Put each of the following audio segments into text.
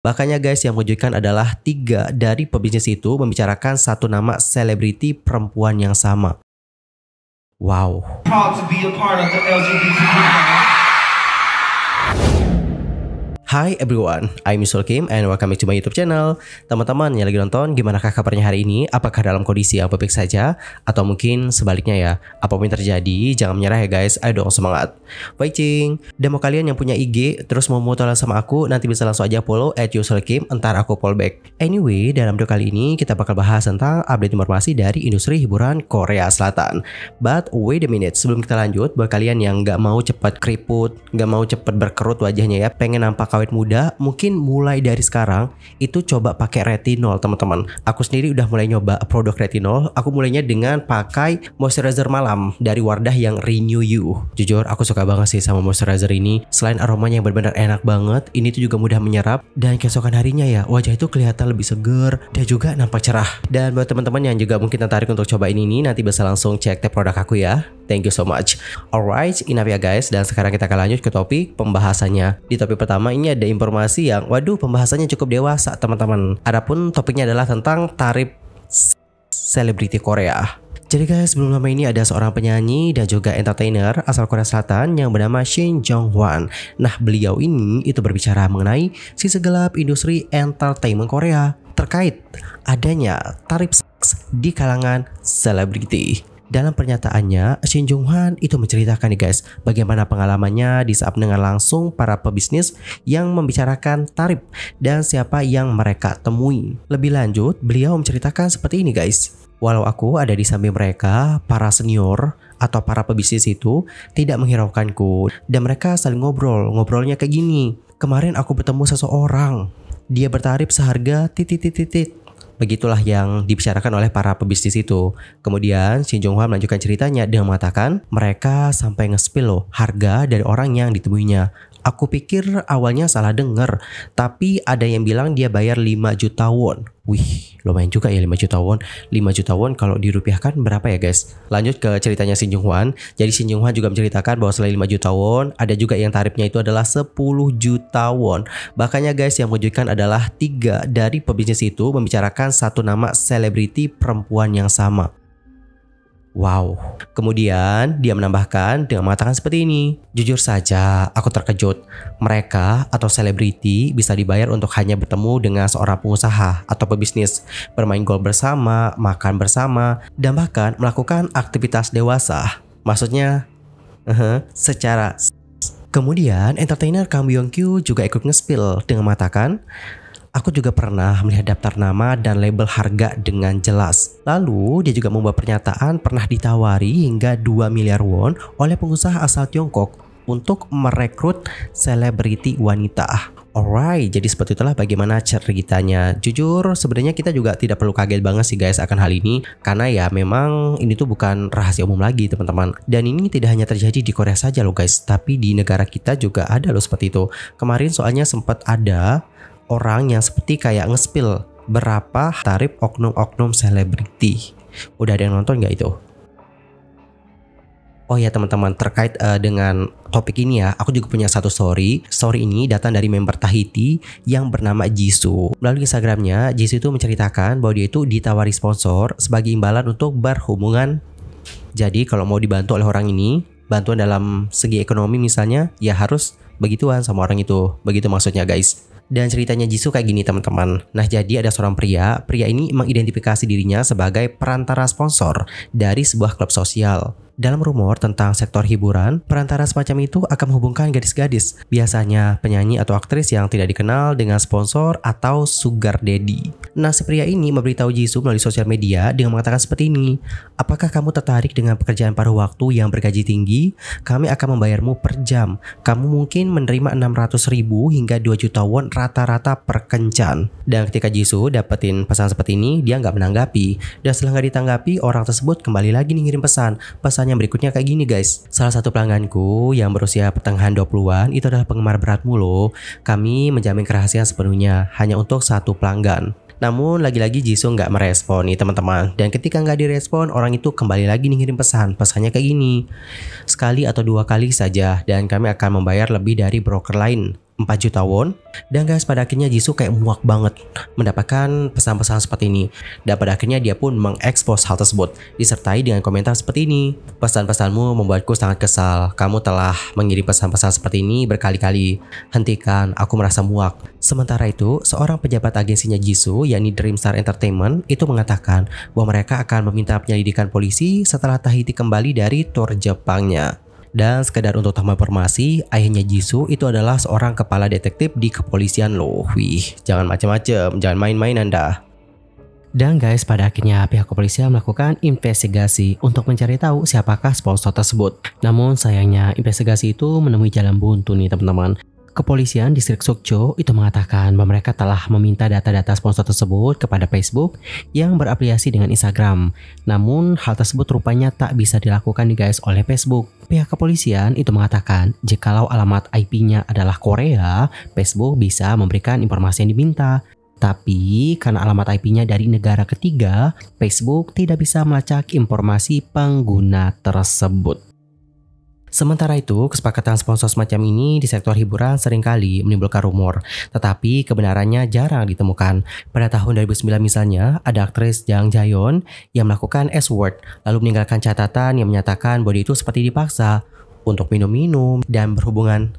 Makanya guys, yang mengejutkan adalah 3 dari pebisnis itu membicarakan satu nama selebriti perempuan yang sama. Wow. Proud to be a part of the LGBTQ. Hi everyone, I'm Yusul Kim and welcome back to my YouTube channel. Teman-teman yang lagi nonton, gimana kabarnya hari ini? Apakah dalam kondisi yang baik saja? Atau mungkin sebaliknya ya? Apapun yang terjadi, jangan menyerah ya guys. Ayo dong semangat. Fighting. Dan mau kalian yang punya IG terus mau mutualan sama aku, nanti bisa langsung aja follow @yusulkim, entar aku follow back. Anyway, dalam video kali ini kita bakal bahas tentang update informasi dari industri hiburan Korea Selatan. But wait a minute, sebelum kita lanjut, buat kalian yang nggak mau cepat keriput, nggak mau cepat berkerut wajahnya ya, pengen nampak awet muda, mungkin mulai dari sekarang itu coba pakai retinol teman-teman. Aku sendiri udah mulai nyoba produk retinol. Aku mulainya dengan pakai moisturizer malam dari Wardah yang Renew You. Jujur aku suka banget sih sama moisturizer ini. Selain aromanya yang benar-benar enak banget, ini tuh juga mudah menyerap dan keesokan harinya ya wajah itu kelihatan lebih seger dan juga nampak cerah. Dan buat teman-teman yang juga mungkin tertarik untuk coba ini nanti bisa langsung cek tab produk aku ya. Thank you so much. Alright, enough ya guys. Dan sekarang kita akan lanjut ke topik pembahasannya. Di topik pertama ini ada informasi yang waduh pembahasannya cukup dewasa teman-teman. Adapun topiknya adalah tentang tarif selebriti Korea. Jadi guys, sebelum lama ini ada seorang penyanyi dan juga entertainer asal Korea Selatan yang bernama Shin Jong-hwan. Nah, beliau ini itu berbicara mengenai sisi gelap industri entertainment Korea terkait adanya tarif seks di kalangan selebriti. Dalam pernyataannya, Shin Jong-hwan itu menceritakan nih guys, bagaimana pengalamannya di saat mendengar langsung para pebisnis yang membicarakan tarif dan siapa yang mereka temui. Lebih lanjut, beliau menceritakan seperti ini guys. Walau aku ada di samping mereka, para senior atau para pebisnis itu tidak menghiraukanku dan mereka saling ngobrolnya kayak gini. Kemarin aku bertemu seseorang, dia bertarif seharga titit. Begitulah yang dibicarakan oleh para pebisnis itu. Kemudian Shin Jong-hwan melanjutkan ceritanya dengan mengatakan mereka sampai nge-spill loh harga dari orang yang ditemuinya. Aku pikir awalnya salah denger, tapi ada yang bilang dia bayar 5 juta won. Wih, lumayan juga ya 5 juta won. 5 juta won kalau dirupiahkan berapa ya guys? Lanjut ke ceritanya Shin Jong-hwan. Jadi Shin Jong-hwan juga menceritakan bahwa selain 5 juta won, ada juga yang tarifnya itu adalah 10 juta won. Bahkannya guys, yang mengejutkan adalah 3 dari pebisnis itu membicarakan satu nama selebriti perempuan yang sama. Wow. Kemudian dia menambahkan dengan mengatakan seperti ini. Jujur saja aku terkejut. Mereka atau selebriti bisa dibayar untuk hanya bertemu dengan seorang pengusaha atau pebisnis, bermain golf bersama, makan bersama, dan bahkan melakukan aktivitas dewasa. Maksudnya secara. Kemudian entertainer Kang Byung-kyu juga ikut nge-spill dengan mengatakan, aku juga pernah melihat daftar nama dan label harga dengan jelas. Lalu dia juga membuat pernyataan pernah ditawari hingga 2 miliar won oleh pengusaha asal Tiongkok untuk merekrut selebriti wanita. Alright, jadi seperti itulah bagaimana ceritanya. Jujur sebenarnya kita juga tidak perlu kaget banget sih guys akan hal ini, karena ya memang ini tuh bukan rahasia umum lagi teman-teman. Dan ini tidak hanya terjadi di Korea saja loh guys, tapi di negara kita juga ada loh seperti itu. Kemarin soalnya sempat ada orang yang seperti kayak nge-spill berapa tarif oknum-oknum selebriti. Udah ada yang nonton nggak itu? Oh ya teman-teman, terkait dengan topik ini ya, aku juga punya satu story. Story ini datang dari member Tahiti yang bernama Jisoo. Melalui Instagramnya, Jisoo itu menceritakan bahwa dia itu ditawari sponsor sebagai imbalan untuk berhubungan. Jadi kalau mau dibantu oleh orang ini, bantuan dalam segi ekonomi misalnya, ya harus begituan sama orang itu. Begitu maksudnya guys. Dan ceritanya Jisoo kayak gini teman-teman. Nah, jadi ada seorang pria ini mengidentifikasi dirinya sebagai perantara sponsor dari sebuah klub sosial. Dalam rumor tentang sektor hiburan, perantara semacam itu akan menghubungkan gadis-gadis, biasanya penyanyi atau aktris yang tidak dikenal dengan sponsor atau sugar daddy. Nah, si pria ini memberitahu Jisoo melalui sosial media dengan mengatakan seperti ini. Apakah kamu tertarik dengan pekerjaan paruh waktu yang bergaji tinggi? Kami akan membayarmu per jam. Kamu mungkin menerima 600.000 hingga 2 juta won rata-rata per kencan. Dan ketika Jisoo dapetin pesan seperti ini, dia nggak menanggapi. Dan setelah nggak ditanggapi, orang tersebut kembali lagi ngirim pesan. Pesannya berikutnya kayak gini guys. Salah satu pelangganku yang berusia pertengahan 20-an itu adalah penggemar beratmu loh. Kami menjamin kerahasiaan sepenuhnya hanya untuk satu pelanggan. Namun lagi-lagi Jisoo nggak merespon nih teman-teman. Dan ketika nggak direspon, orang itu kembali lagi ngirim pesan. Pesannya kayak gini. Sekali atau 2 kali saja dan kami akan membayar lebih dari broker lain. 4 juta won. Dan guys, pada akhirnya Jisoo kayak muak banget mendapatkan pesan-pesan seperti ini. Dan pada akhirnya dia pun mengekspos hal tersebut, disertai dengan komentar seperti ini. Pesan-pesanmu membuatku sangat kesal. Kamu telah mengirim pesan-pesan seperti ini berkali-kali. Hentikan, aku merasa muak. Sementara itu, seorang pejabat agensinya Jisoo, yakni Dreamstar Entertainment, itu mengatakan bahwa mereka akan meminta penyelidikan polisi setelah Tahiti kembali dari tur Jepangnya. Dan sekedar untuk tambah informasi, ayahnya Jisoo itu adalah seorang kepala detektif di kepolisian loh. Wih, jangan macam-macam, jangan main-main Anda. Dan guys, pada akhirnya pihak kepolisian melakukan investigasi untuk mencari tahu siapakah sponsor tersebut. Namun sayangnya investigasi itu menemui jalan buntu nih teman-teman. Kepolisian distrik Sukcho itu mengatakan bahwa mereka telah meminta data-data sponsor tersebut kepada Facebook yang berafiliasi dengan Instagram. Namun hal tersebut rupanya tak bisa dilakukan nih guys oleh Facebook. Pihak kepolisian itu mengatakan jikalau alamat IP-nya adalah Korea, Facebook bisa memberikan informasi yang diminta. Tapi karena alamat IP-nya dari negara ketiga, Facebook tidak bisa melacak informasi pengguna tersebut. Sementara itu, kesepakatan sponsor semacam ini di sektor hiburan seringkali menimbulkan rumor, tetapi kebenarannya jarang ditemukan. Pada tahun 2009 misalnya, ada aktris Jang Jaeyeon yang melakukan S-word, lalu meninggalkan catatan yang menyatakan bahwa itu seperti dipaksa untuk minum-minum dan berhubungan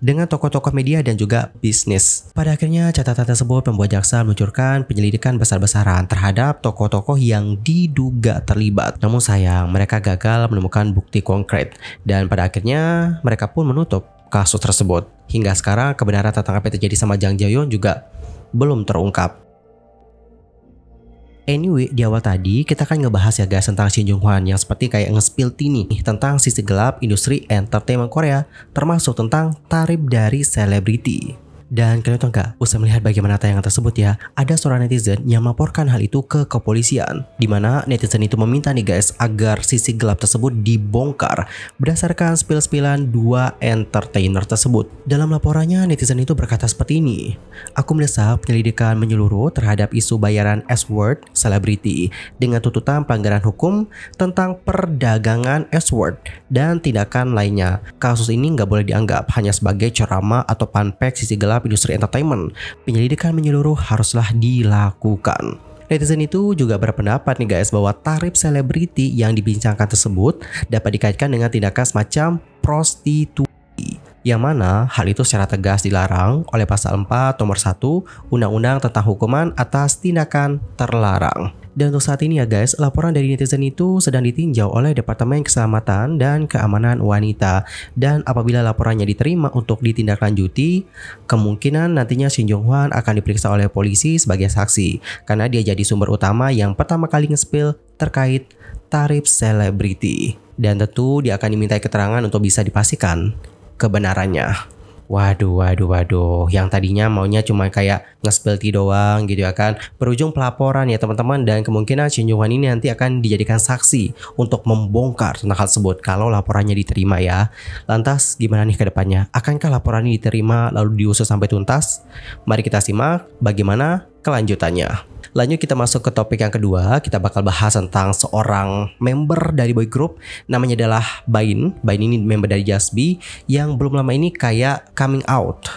dengan tokoh-tokoh media dan juga bisnis. Pada akhirnya catatan tersebut membuat jaksa meluncurkan penyelidikan besar-besaran terhadap tokoh-tokoh yang diduga terlibat. Namun sayang, mereka gagal menemukan bukti konkret dan pada akhirnya mereka pun menutup kasus tersebut. Hingga sekarang kebenaran tentang apa yang terjadi sama Jang Jaeyeon juga belum terungkap. Anyway, di awal tadi kita kan ngebahas ya guys tentang Shin Jung Hwan yang seperti kayak nge-spill tea nih tentang sisi gelap industri entertainment Korea, termasuk tentang tarif dari selebriti. Dan kalian tahu nggak, usai melihat bagaimana tayangan tersebut ya, ada seorang netizen yang melaporkan hal itu ke kepolisian, dimana netizen itu meminta nih guys agar sisi gelap tersebut dibongkar berdasarkan spill-spillan dua entertainer tersebut. Dalam laporannya, netizen itu berkata seperti ini, aku mendesak penyelidikan menyeluruh terhadap isu bayaran S-word selebriti dengan tuntutan pelanggaran hukum tentang perdagangan S-word dan tindakan lainnya. Kasus ini nggak boleh dianggap hanya sebagai ceramah atau panpek sisi gelap industri entertainment. Penyelidikan menyeluruh haruslah dilakukan. Netizen itu juga berpendapat nih guys bahwa tarif selebriti yang dibincangkan tersebut dapat dikaitkan dengan tindakan semacam prostitusi, yang mana hal itu secara tegas dilarang oleh pasal 4 nomor 1 Undang-Undang tentang Hukuman atas Tindakan Terlarang. Dan untuk saat ini ya guys, laporan dari netizen itu sedang ditinjau oleh Departemen Keselamatan dan Keamanan Wanita. Dan apabila laporannya diterima untuk ditindaklanjuti, kemungkinan nantinya Shin Jung Hwan akan diperiksa oleh polisi sebagai saksi, karena dia jadi sumber utama yang pertama kali nge-spill terkait tarif selebriti. Dan tentu dia akan dimintai keterangan untuk bisa dipastikan kebenarannya. Waduh, yang tadinya maunya cuma kayak nge-spill tea doang gitu ya kan, berujung pelaporan ya teman-teman, dan kemungkinan Shin Jung Hwan ini nanti akan dijadikan saksi untuk membongkar tentang hal tersebut kalau laporannya diterima ya. Lantas gimana nih ke depannya? Akankah laporan ini diterima lalu diusut sampai tuntas? Mari kita simak bagaimana kelanjutannya. Lanjut kita masuk ke topik yang kedua. Kita bakal bahas tentang seorang member dari boy group, namanya adalah Bain. Bain ini member dari Just B yang belum lama ini kayak coming out.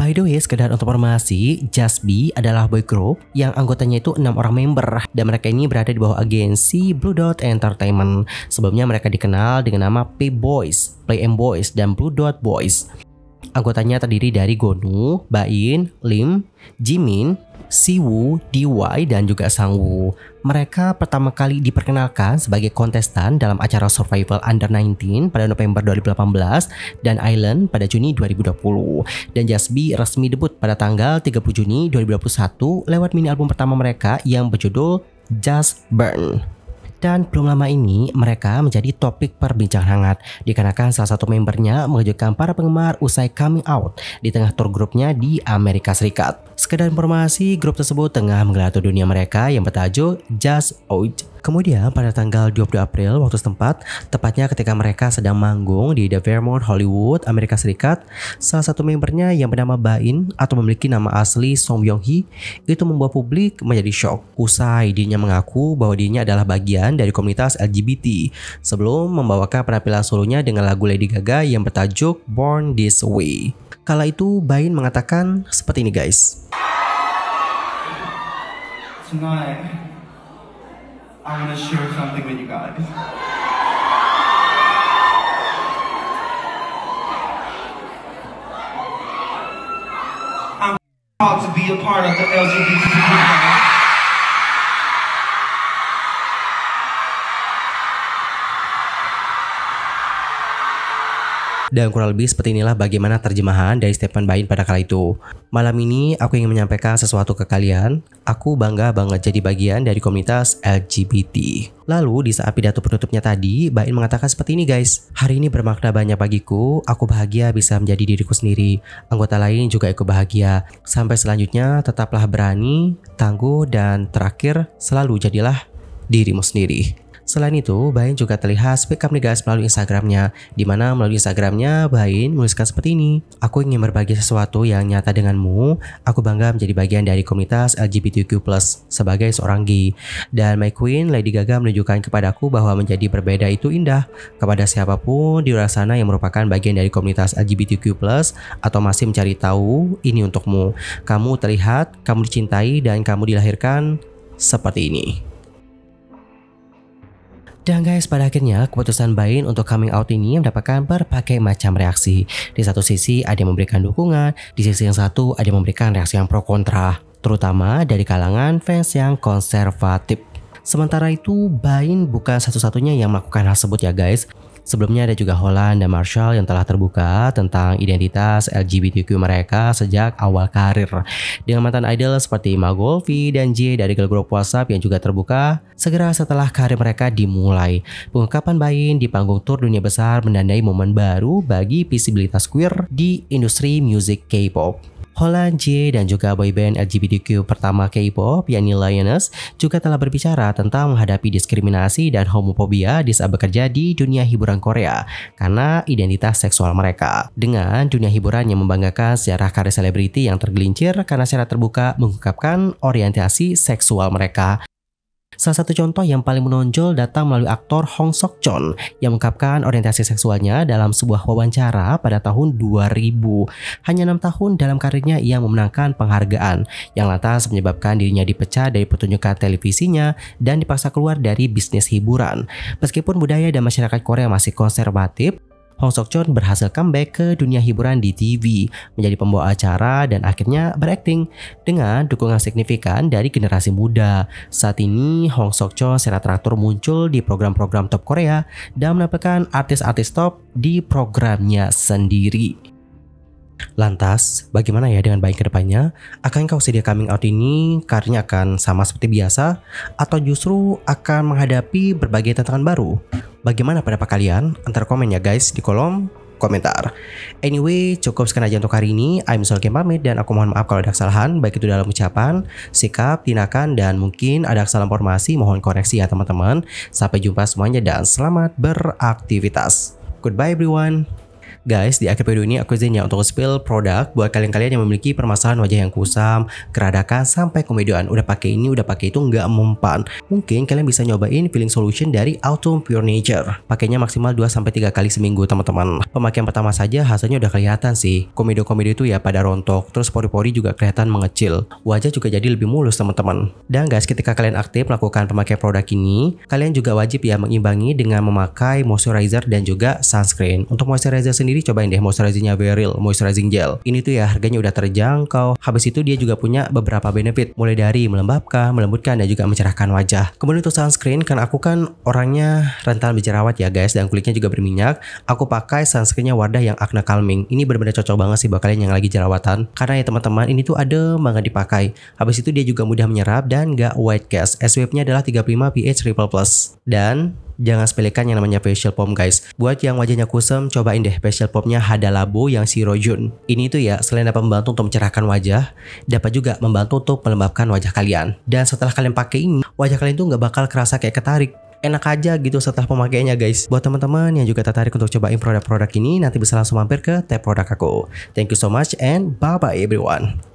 By the way, sekedar untuk informasi, Just B adalah boy group yang anggotanya itu 6 orang member, dan mereka ini berada di bawah agensi Blue Dot Entertainment. Sebelumnya mereka dikenal dengan nama P-Boys, Play M Boys, dan Blue Dot Boys. Anggotanya terdiri dari Gonu, Bain, Lim, Jimin, Siwoo, DY, dan juga Sangwoo. Mereka pertama kali diperkenalkan sebagai kontestan dalam acara Survival Under 19 pada November 2018 dan Island pada Juni 2020. Dan Just B resmi debut pada tanggal 30 Juni 2021 lewat mini album pertama mereka yang berjudul Just Burn. Dan belum lama ini mereka menjadi topik perbincangan hangat dikarenakan salah satu membernya mengejutkan para penggemar usai coming out di tengah tur grupnya di Amerika Serikat. Sekedar informasi, grup tersebut tengah menggelar tur dunia mereka yang bertajuk Just Out. Kemudian pada tanggal 20 April waktu setempat, tepatnya ketika mereka sedang manggung di The Fairmont Hollywood, Amerika Serikat, salah satu membernya yang bernama Bain atau memiliki nama asli Song Byung Hee itu membuat publik menjadi shock usai dirinya mengaku bahwa dirinya adalah bagian bagian dari komunitas LGBT sebelum membawakan penampilan solonya dengan lagu Lady Gaga yang bertajuk Born This Way. Kala itu Bain mengatakan seperti ini guys. Tonight, I want to share something with you guys. I'm proud to be a part of the LGBT community. Dan kurang lebih seperti inilah bagaimana terjemahan dari statement Bain pada kala itu. Malam ini aku ingin menyampaikan sesuatu ke kalian. Aku bangga banget jadi bagian dari komunitas LGBT. Lalu di saat pidato penutupnya tadi, Bain mengatakan seperti ini guys. Hari ini bermakna banyak bagiku. Aku bahagia bisa menjadi diriku sendiri. Anggota lain juga ikut bahagia. Sampai selanjutnya tetaplah berani, tangguh, dan terakhir selalu jadilah dirimu sendiri. Selain itu, Bain juga terlihat speak up nih guys melalui Instagramnya, dimana melalui Instagramnya Bain menuliskan seperti ini. Aku ingin berbagi sesuatu yang nyata denganmu. Aku bangga menjadi bagian dari komunitas LGBTQ+ sebagai seorang gay. Dan My Queen Lady Gaga menunjukkan kepadaku bahwa menjadi berbeda itu indah. Kepada siapapun di luar sana yang merupakan bagian dari komunitas LGBTQ+ atau masih mencari tahu, ini untukmu. Kamu terlihat, kamu dicintai, dan kamu dilahirkan seperti ini. Dan guys, pada akhirnya keputusan Bain untuk coming out ini mendapatkan berbagai macam reaksi. Di satu sisi ada yang memberikan dukungan, di sisi yang satu ada yang memberikan reaksi yang pro kontra, terutama dari kalangan fans yang konservatif. Sementara itu, Bain bukan satu-satunya yang melakukan hal tersebut ya guys. Sebelumnya ada juga Holland dan Marshall yang telah terbuka tentang identitas LGBTQ mereka sejak awal karir. Dengan mantan idol seperti Magolfi dan J dari girl group WhatsApp yang juga terbuka segera setelah karir mereka dimulai. Pengungkapan Bain di panggung tur dunia besar menandai momen baru bagi visibilitas queer di industri musik K-pop. Holland, J, dan juga boyband LGBTQ pertama K-pop, yakni Lioness, juga telah berbicara tentang menghadapi diskriminasi dan homofobia di saat bekerja di dunia hiburan Korea karena identitas seksual mereka. Dengan dunia hiburan yang membanggakan sejarah karir selebriti yang tergelincir karena secara terbuka mengungkapkan orientasi seksual mereka. Salah satu contoh yang paling menonjol datang melalui aktor Hong Sok-chon yang mengungkapkan orientasi seksualnya dalam sebuah wawancara pada tahun 2000. Hanya 6 tahun dalam karirnya ia memenangkan penghargaan yang lantas menyebabkan dirinya dipecat dari pertunjukan televisinya dan dipaksa keluar dari bisnis hiburan. Meskipun budaya dan masyarakat Korea masih konservatif, Hong Sok-chon berhasil comeback ke dunia hiburan di TV, menjadi pembawa acara dan akhirnya berakting dengan dukungan signifikan dari generasi muda. Saat ini Hong Sok-chon secara teratur muncul di program-program top Korea dan menampilkan artis-artis top di programnya sendiri. Lantas, bagaimana ya dengan Bain ke depannya? Akankah usia coming out ini karirnya akan sama seperti biasa? Atau justru akan menghadapi berbagai tantangan baru? Bagaimana pendapat kalian? Antara komen ya guys di kolom komentar. Anyway, cukup sekian aja untuk hari ini. I'm Sol Kim pamit dan aku mohon maaf kalau ada kesalahan, baik itu dalam ucapan, sikap, tindakan, dan mungkin ada kesalahan informasi, mohon koreksi ya teman-teman. Sampai jumpa semuanya dan selamat beraktivitas. Goodbye everyone. Guys, di akhir video ini aku izin ya untuk spill produk buat kalian-kalian yang memiliki permasalahan wajah yang kusam, keradakan, sampai komedian. Udah pakai ini, udah pakai itu nggak mempan. Mungkin kalian bisa nyobain peeling solution dari Autumn Pure Nature. Pakainya maksimal 2-3 kali seminggu teman-teman. Pemakaian pertama saja hasilnya udah kelihatan sih. Komedo-komedo itu ya pada rontok, terus pori-pori juga kelihatan mengecil. Wajah juga jadi lebih mulus teman-teman. Dan guys, ketika kalian aktif melakukan pemakaian produk ini, kalian juga wajib ya mengimbangi dengan memakai moisturizer dan juga sunscreen. Untuk moisturizer sendiri cobain deh moisturizingnya Beryl Moisturizing Gel. Ini tuh ya harganya udah terjangkau. Habis itu dia juga punya beberapa benefit, mulai dari melembabkan, melembutkan, dan juga mencerahkan wajah. Kemudian untuk sunscreen, karena aku kan orangnya rentan berjerawat ya guys, dan kulitnya juga berminyak, aku pakai sunscreennya Wardah yang Acne Calming. Ini benar-benar cocok banget sih buat kalian yang lagi jerawatan. Karena ya teman-teman, ini tuh adem banget dipakai. Habis itu dia juga mudah menyerap dan gak white cast. SPF-nya adalah 35 PH triple plus. Dan jangan sepelekan yang namanya facial foam guys. Buat yang wajahnya kusam, cobain deh facial foamnya Hada Labo yang Zero June. Ini tuh ya selain dapat membantu untuk mencerahkan wajah, dapat juga membantu untuk melembabkan wajah kalian. Dan setelah kalian pakai ini, wajah kalian tuh nggak bakal kerasa kayak ketarik. Enak aja gitu setelah pemakaiannya guys. Buat teman-teman yang juga tertarik untuk cobain produk-produk ini, nanti bisa langsung mampir ke tab produk aku. Thank you so much and bye bye everyone.